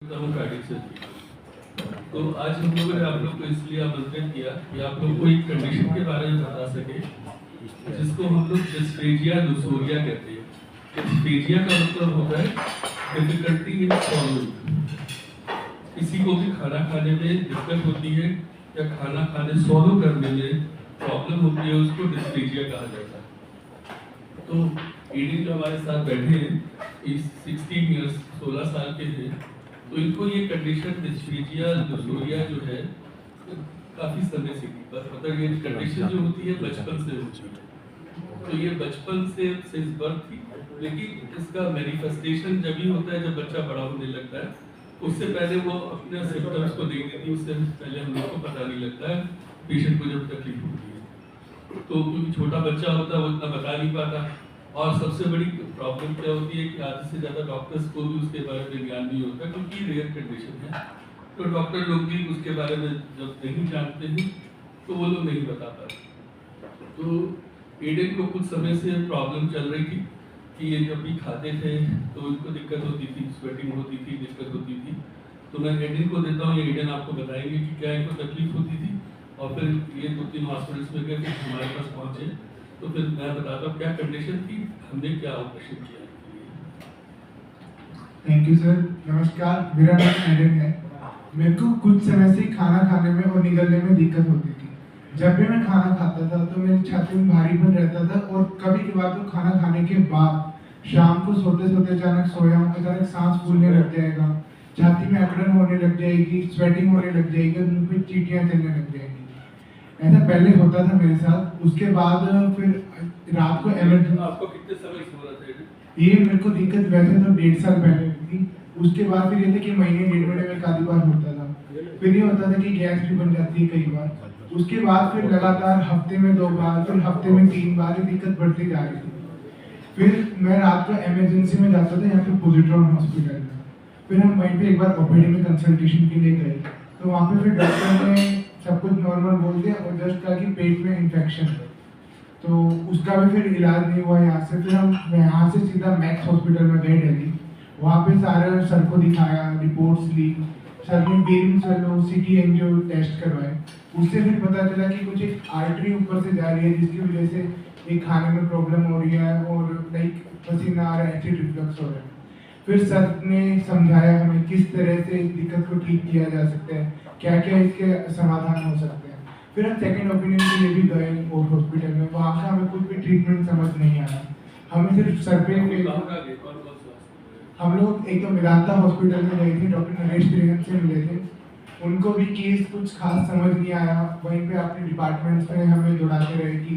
तो आज हम लोगों ने आप लोग को इसलिए आमंत्रित किया कि आप लोग को एक कंडीशन के बारे में बता सके जिसको हम लोग डिस्फेजिया लुसोरिया कहते हैं। डिस्फेजिया का मतलब होता है डिफिकल्टी इन स्वॉलोइंग। किसी को भी खाना खाने में दिक्कत होती है या खाना खाने स्वॉलो करने में प्रॉब्लम होती है, उसको डिस्फेजिया कहा जाता है। तो ईडी जो हमारे साथ बैठे हैं, इस 16 ईयर्स 16 साल के हैं, तो इनको ये कंडीशन डिस्फेजिया लुसोरिया जो है काफी समय से थी, मतलब ये कंडीशन जो होती है बचपन से होती है। तो ये बचपन से सिंस बर्थ थी, लेकिन इसका मैनिफेस्टेशन जब ही होता है जब बच्चा बड़ा होने लगता है। उससे पहले वो अपने सिम्टम्स को देख देती है, उससे पहले हम लोग को पता नहीं लगता है पेशेंट को जब तकलीफ होती है। तो क्योंकि छोटा बच्चा होता है वो इतना बता नहीं पाता, और सबसे बड़ी प्रॉब्लम क्या होती है कि आधे से ज़्यादा डॉक्टर्स को भी उसके बारे में ज्ञान नहीं होता, क्योंकि रेयर कंडीशन है। तो डॉक्टर लोग भी उसके बारे में जब नहीं जानते हैं तो वो लोग नहीं बता पाते। तो एडन को कुछ समय से प्रॉब्लम चल रही थी कि ये जब भी खाते थे तो उनको दिक्कत होती थी, स्वेटिंग होती थी, दिक्कत होती थी। तो मैं एडन को देता हूँ, ये एडन आपको बताएंगे कि क्या इनको तकलीफ होती थी, और फिर ये 2-3 हॉस्पिटल्स में गए, फिर हमारे पास पहुँचे, तो फिर मैं बताता हूँ क्या कंडीशन थी, हमने क्या ऑपरेशन किया। Thank you sir. नमस्कार, मेरा नाम एडन है। मेरे को कुछ समय से खाना खाने में और निगलने में दिक्कत होती थी। जब भी मैं खाना खाता था तो मेरी छाती में भारीपन रहता था, और कभी कभार तो खाना खाने के बाद शाम को सोते सोते अचानक सोया हूँ, अचानक सांस फूलने लग जाएगा, छाती में अकड़न होने लग जाएगी, स्वेटिंग होने लग जाएगी, मुंह पे चींटियां चलने लग जाएंगी। ऐसा पहले होता था मेरे साथ। उसके बाद फिर रात को इमरजेंसी। आपको कितने समय से हो रहा था ये मेरे को दिक्कत वैसे तो 1.5 साल पहले हुई थी। उसके बाद फिर ये था कि महीने 1.5 महीने में आधी बार होता था। फिर ये होता था कि गैस भी बन जाती है कई बार। उसके बाद फिर लगातार हफ्ते में 2 बार, फिर हफ्ते में 3 बार ये दिक्कत बढ़ती जा रही थी। फिर मैं रात को इमरजेंसी में जाता था यहाँ पे पोजिट्रॉन हॉस्पिटल में। फिर हम वहीं पे एक बार ओपीडी में कंसल्टेशन के लिए गए, तो वहाँ पे फिर डॉक्टर ने सब कुछ नॉर्मल बोल दिया और जस्ट कहा कि पेट में इन्फेक्शन है। तो उसका भी फिर इलाज नहीं हुआ यहाँ से। फिर हम यहाँ से सीधा मैक्स हॉस्पिटल में गए दिल्ली। वहाँ पे सारे सर को दिखाया, रिपोर्ट्स ली, सर ने बेरिंग सेलो सिटी एंजियो टेस्ट करवाए। उससे फिर पता चला कि कुछ एक आर्टरी ऊपर से जा रही है, जिसकी वजह से एक खाने में प्रॉब्लम हो रही है और लाइक पसीना आ रहा है, एसिड रिफ्लक्स हो रहा है। फिर सर ने समझाया हमें किस तरह से इस दिक्कत को ठीक किया जा सकता है, क्या क्या इसके समाधान हो सकते हैं। फिर हम सेकेंड ओपिनियन के लिए भी गए और हॉस्पिटल में, वहाँ का हमें कुछ भी ट्रीटमेंट समझ नहीं आया। हमें सिर्फ सर पे हम लोग एक तो मेदांता हॉस्पिटल में गए थे, डॉक्टर नरेश त्रिवेदी से मिले थे। उनको भी केस कुछ खास समझ नहीं आया। वहीं पे अपने डिपार्टमेंट्स में हमें जुड़ाते रहे कि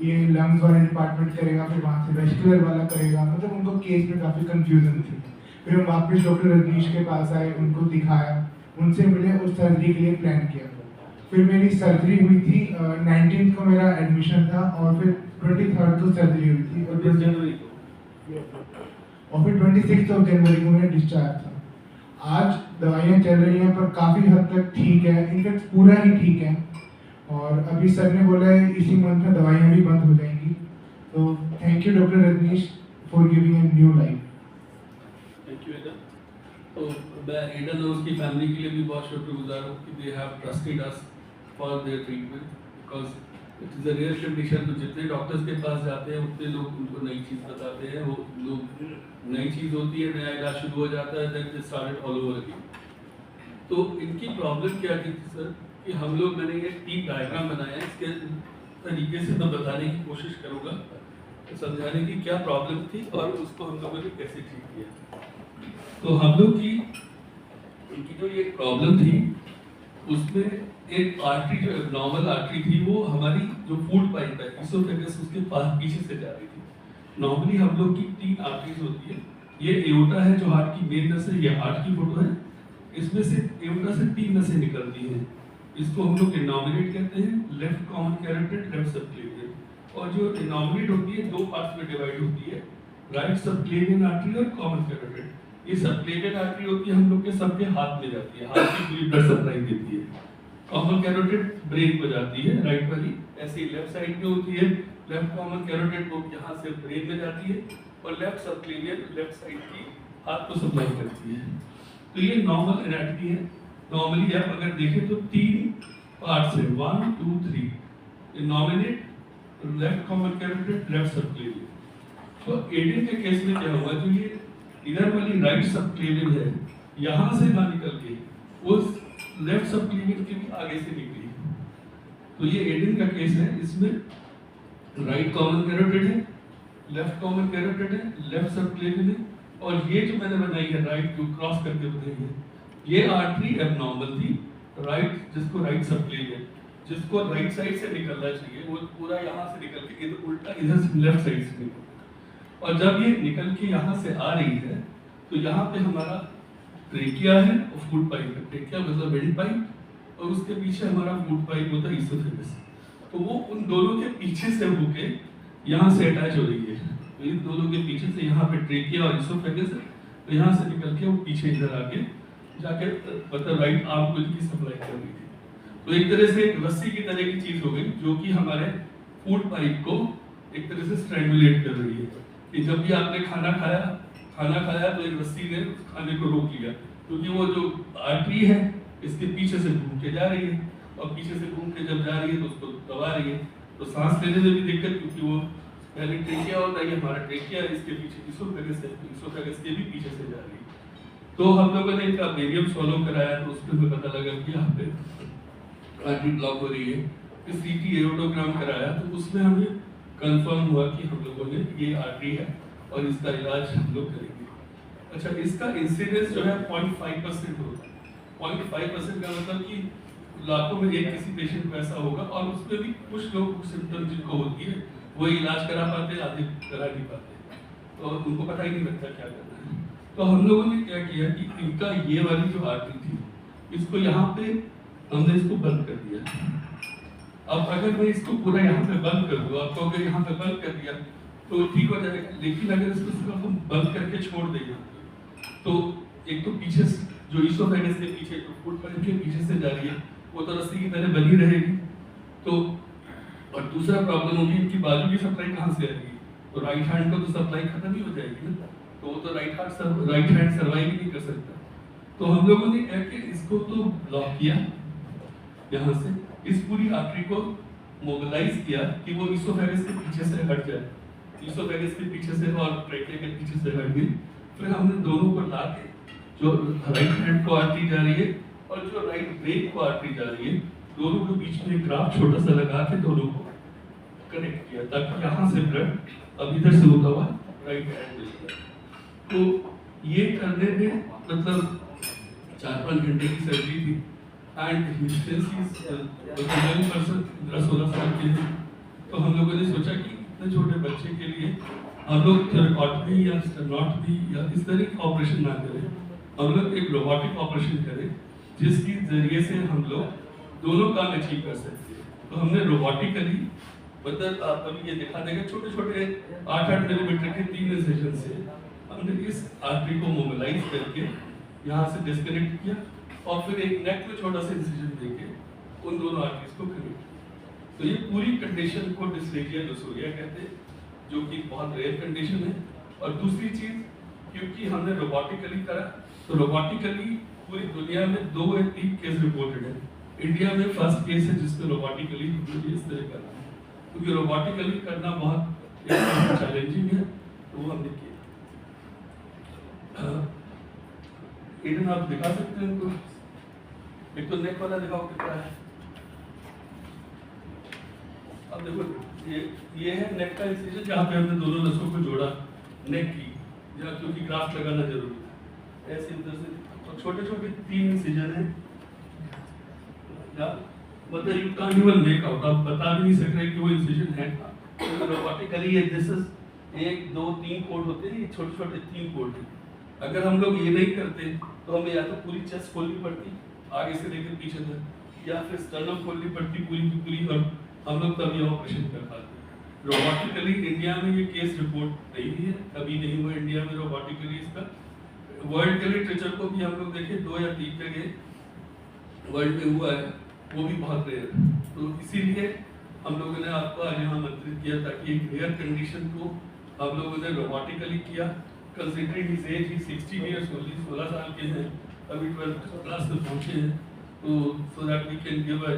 ये लंग्स वाला डिपार्टमेंट करेगा, फिर वहाँ से वेस्कुलर वाला करेगा, मतलब उनको केस में काफ़ी कंफ्यूजन थी। फिर हम वापस डॉक्टर रजनीश के पास आए, उनको दिखाया, उनसे मिले और सर्जरी के लिए प्लान किया। फिर मेरी सर्जरी हुई थी, 19 को मेरा एडमिशन था, और फिर 23 को सर्जरी हुई थी, और फिर 26 जनवरी को मेरा डिस्चार्ज था। आज दवाइयाँ चल रही हैं पर काफ़ी हद तक ठीक है, इनफैक्ट पूरा ही ठीक है। और अभी सर ने बोला है इसी मंथ में दवाइयाँ भी बंद हो जाएंगी। तो thank you doctor Rajneesh for giving a new life. Thank you Aidan. तो मैं एडन और उसकी फैमिली के लिए भी बहुत शुक्रगुजार हूँ कि they have trusted us for their treatment, because it is a rare condition. तो जितने डॉक्टर्स के पास जाते हैं उतने लोग उनको नई चीज़ बताते हैं, वो लोग नई चीज़ होती है, नया इलाज शुरू हो जाता है, then they started all over again. तो इनकी प्रॉब्लम क्या थी सर कि हम लोग, मैंने ये 3 डायग्राम बनाया है, इसके तरीके से मैं बताने की कोशिश करूँगा, तो समझाने की क्या प्रॉब्लम थी और उसको हम लोगों ने कैसे ठीक किया। तो हम लोग की इनकी जो ये प्रॉब्लम थी उसमें एक आर्टरी, जो नॉर्मल आर्टरी थी, वो हमारी जो फूड पाइप है इसोफेगस, उसके पास पीछे से जा रही थी। नॉर्मली हम लोग की 3 आर्टरीज होती है। ये एओर्टा है जो हार्ट की मेन नस है, ये हार्ट की फोटो है। इसमें से एओर्टा से 3 नसें निकलती हैं, इसको हम लोग इनॉमिनेट कहते हैं, left common carotid, left subclavian. और जो इनॉमिनेट होती है 2 पार्ट्स में डिवाइड होती है, राइट सबक्लेवियन आर्टरी और कॉमन कैरोटिड। ये सबक्लेवियन आर्टरी होती है हम लोग के सबके हाथ में जाती है, हाथ की पूरी ब्लड सप्लाई देती है। कॉमन कैरोटिड ब्रेन को जाती है, राइट वाली। ऐसे ही लेफ्ट साइड में होती है, लेफ्ट कॉमन कैरोटिड को यहाँ से ब्रेन में जाती है, और लेफ्ट सबक्लेवियन लेफ्ट साइड की हाथ को सप्लाई करती है। तो ये नॉर्मल एनाटॉमी है। नॉर्मली आप अगर देखें तो 3 पार्ट्स हैं, 1 2 3। Nominate, left common carotid, left subclavian. तो एडेन के केस में क्या हुआ, जो ये इधर वाली राइट सबक्लेवियन है, यहाँ से ना निकल के उस लेफ्ट सबक्लेवियन के भी आगे से निकली। तो ये एडेन का केस है, इसमें राइट कॉमन कैरोटिड है, लेफ्ट कॉमन कैरोटिड है, लेफ्ट सबक्लेवियन है, और ये जो मैंने बनाई है राइट जो क्रॉस करके बनाई है, ये आर्टरी एबनॉर्मल थी, राइट, जिसको राइट सबक्लेवियन, जिसको राइट साइड से निकलना चाहिए, वो पूरा यहाँ से निकल के इधर उल्टा इधर से लेफ्ट साइड से निकल। और जब ये निकल के यहाँ से आ रही है तो यहाँ पे हमारा ट्रेकिया है और फूड पाइप है। ट्रेकिया मतलब विंड पाइप, और उसके पीछे हमारा फूड पाइप होता है इसोफेगस। तो वो उन दोनों के पीछे से होके यहाँ से अटैच हो रही है। तो इन दोनों के पीछे से यहाँ पे ट्रेकिया और इसोफेगस है, तो यहाँ से निकल के वो पीछे इधर आके जाके मतलब राइट आर्म को इनकी सप्लाई कर रही थी। तो एक तरह से एक रस्सी की तरह की चीज हो गई, जो कि हमारे फूड पाइप को एक तरह से स्ट्रैंगुलेट कर रही है कि जब भी आपने खाना खाया तो एक रस्सी ने खाने को रोक लिया, क्योंकि वो जो आर्टरी है इसके पीछे से घूम के जा रही है, और पीछे से घूम के जब जा रही है तो उसको दबा रही है, तो सांस लेने में भी दिक्कत, क्योंकि वो पहले ट्रेकिया होता है, हमारा ट्रेकिया है, इसके पीछे इसोफेगस है, इसोफेगस के भी पीछे से जा रही है। तो हम लोगों ने इनका बेरियम सॉल्व कराया, तो उसमें हमें पता लगा कि यहाँ पे आर्टरी ब्लॉक हो रही है। फिर सीटी एओडोग्राम कराया, तो उसमें हमें कंफर्म हुआ कि हम लोगों ने ये आर्टरी है और इसका इलाज हम लोग करेंगे। अच्छा, इसका इंसिडेंस जो है 0.5% होता है। 0.5% का मतलब कि लाखों में एक किसी पेशेंट को ऐसा होगा, और उसमें भी कुछ लोग सिम्टम जिनको होती है वो इलाज करा पाते, आधे करा नहीं पाते, तो उनको पता ही नहीं लगता क्या करना है। तो हम लोगों ने क्या किया कि इनका ये वाली जो आर्टरी थी, इसको यहाँ पे हमने इसको बंद कर दिया। अब अगर मैं इसको पूरा यहाँ पे बंद कर दूँ, आपको अगर यहाँ पे बंद कर दिया तो ठीक हो जाएगा, लेकिन अगर इसको सिर्फ हम बंद करके छोड़ देंगे तो एक तो पीछे जो इसोफेगस के पीछे जो फूड पाइप के पीछे से जा रही है वो तो रस्सी की तरह बनी रहेगी, तो और दूसरा प्रॉब्लम होगी इनकी बाजू की सप्लाई कहाँ से आएगी, तो राइट हैंड को तो सप्लाई खत्म ही हो जाएगी ना, तो वो तो राइट हैंड सर्वाइव ही नहीं कर सकता। तो हम लोगों ने क्या किया, इसको तो ब्लॉक किया यहाँ से, इस पूरी आर्टरी को मोबिलाइज किया कि वो इसोफेगस के पीछे से हट जाए, इसोफेगस के पीछे से और ट्रेकिया के पीछे से हट गई। फिर हमने दोनों को ला के, जो राइट हैंड को आर्टरी जा रही है और जो राइट ब्रेन को आर्टरी जा रही है, दोनों के बीच में ग्राफ छोटा सा लगा के दोनों को कनेक्ट किया, ताकि यहाँ से ब्लड अब इधर से होता हुआ राइट हैंड में जाए। तो ये करने में मतलब 4-5 घंटे की सर्जरी थी, एंड पर्सन 16 साल के हैं। तो हम लोगों ने सोचा कि इतने छोटे बच्चे के लिए हम लोग थेरेपॉटमी या स्टेनोटमी या इस तरह की ऑपरेशन ना करें, हम लोग एक रोबोटिक ऑपरेशन करें जिसके जरिए से हम लोग दोनों काम अचीव कर सकते हैं। तो हमने रोबोटिकली, मतलब आप अभी ये दिखा देगा, छोटे छोटे 8-8 मिलीमीटर के 3 इंसिजन से हमने इस आर्टरी को मोबिलाइज करके यहाँ से डिस्कनेक्ट किया, और फिर एक नेक में छोटा सा इंसिजन देके उन दोनों आर्टरीज को कनेक्ट किया। तो ये पूरी कंडीशन को डिस्फेजिया लूसोरिया कहते हैं, जो कि बहुत रेयर कंडीशन है। और दूसरी चीज, क्योंकि हमने रोबोटिकली करा, तो रोबोटिकली पूरी दुनिया में 2 या 3 केस रिपोर्टेड है। इंडिया में फर्स्ट केस है जिसमें रोबोटिकली इस तरह करना है, क्योंकि रोबोटिकली करना बहुत चैलेंजिंग है, तो वो हमने किया। एडन आप दिखा सकते हैं उनको, एक तो नेक वाला दिखाओ कितना है। अब देखो ये है नेक का इंसिजन, जहाँ पे हमने दोनों नसों को जोड़ा नेक की, जहाँ क्योंकि ग्राफ्ट लगाना जरूरी है। ऐसे इधर से और छोटे छोटे 3 इंसिजन है, मतलब you can't even make out, आप बता भी नहीं सक रहे कि वो इंसिजन है। तो रोबोटिकली दिस इज 1 2 3 कोड होते हैं, ये छोटे छोटे 3 कोड हैं। अगर हम लोग ये नहीं करते तो हमें या तो पूरी चेस्ट खोलनी पड़ती आगे से लेकर पीछे तक, या फिर स्टर्नम खोलनी पड़ती पूरी की पूरी, और हम लोग तब ये ऑपरेशन कर पाते। रोबोटिकली इंडिया में ये केस रिपोर्ट नहीं है, कभी नहीं हुआ इंडिया में रोबोटिकली इसका। वर्ल्ड के लिटरेचर को भी हम लोग देखें 2 या 3 जगह वर्ल्ड में हुआ है, वो भी बहुत रेयर। तो इसीलिए हम लोगों ने आपको आज यहाँ आमंत्रित किया ताकि एक रेयर कंडीशन को हम लोगों ने रोबोटिकली किया। कंसिडरिंग हिज एज, ही 60 इयर्स ओनली, 16 साल के हैं, अभी 12th क्लास में पहुंचे हैं, तो so that we can give a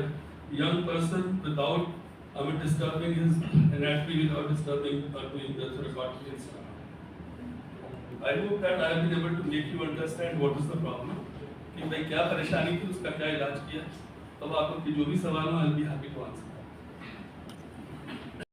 young person without disturbing his anatomy, without disturbing or doing the thoracic and stuff. I hope that I have been able to make you understand what is the problem, कि भाई क्या परेशानी थी, उसका क्या इलाज किया। अब आप लोग के जो भी सवाल हो, I'll be happy to answer.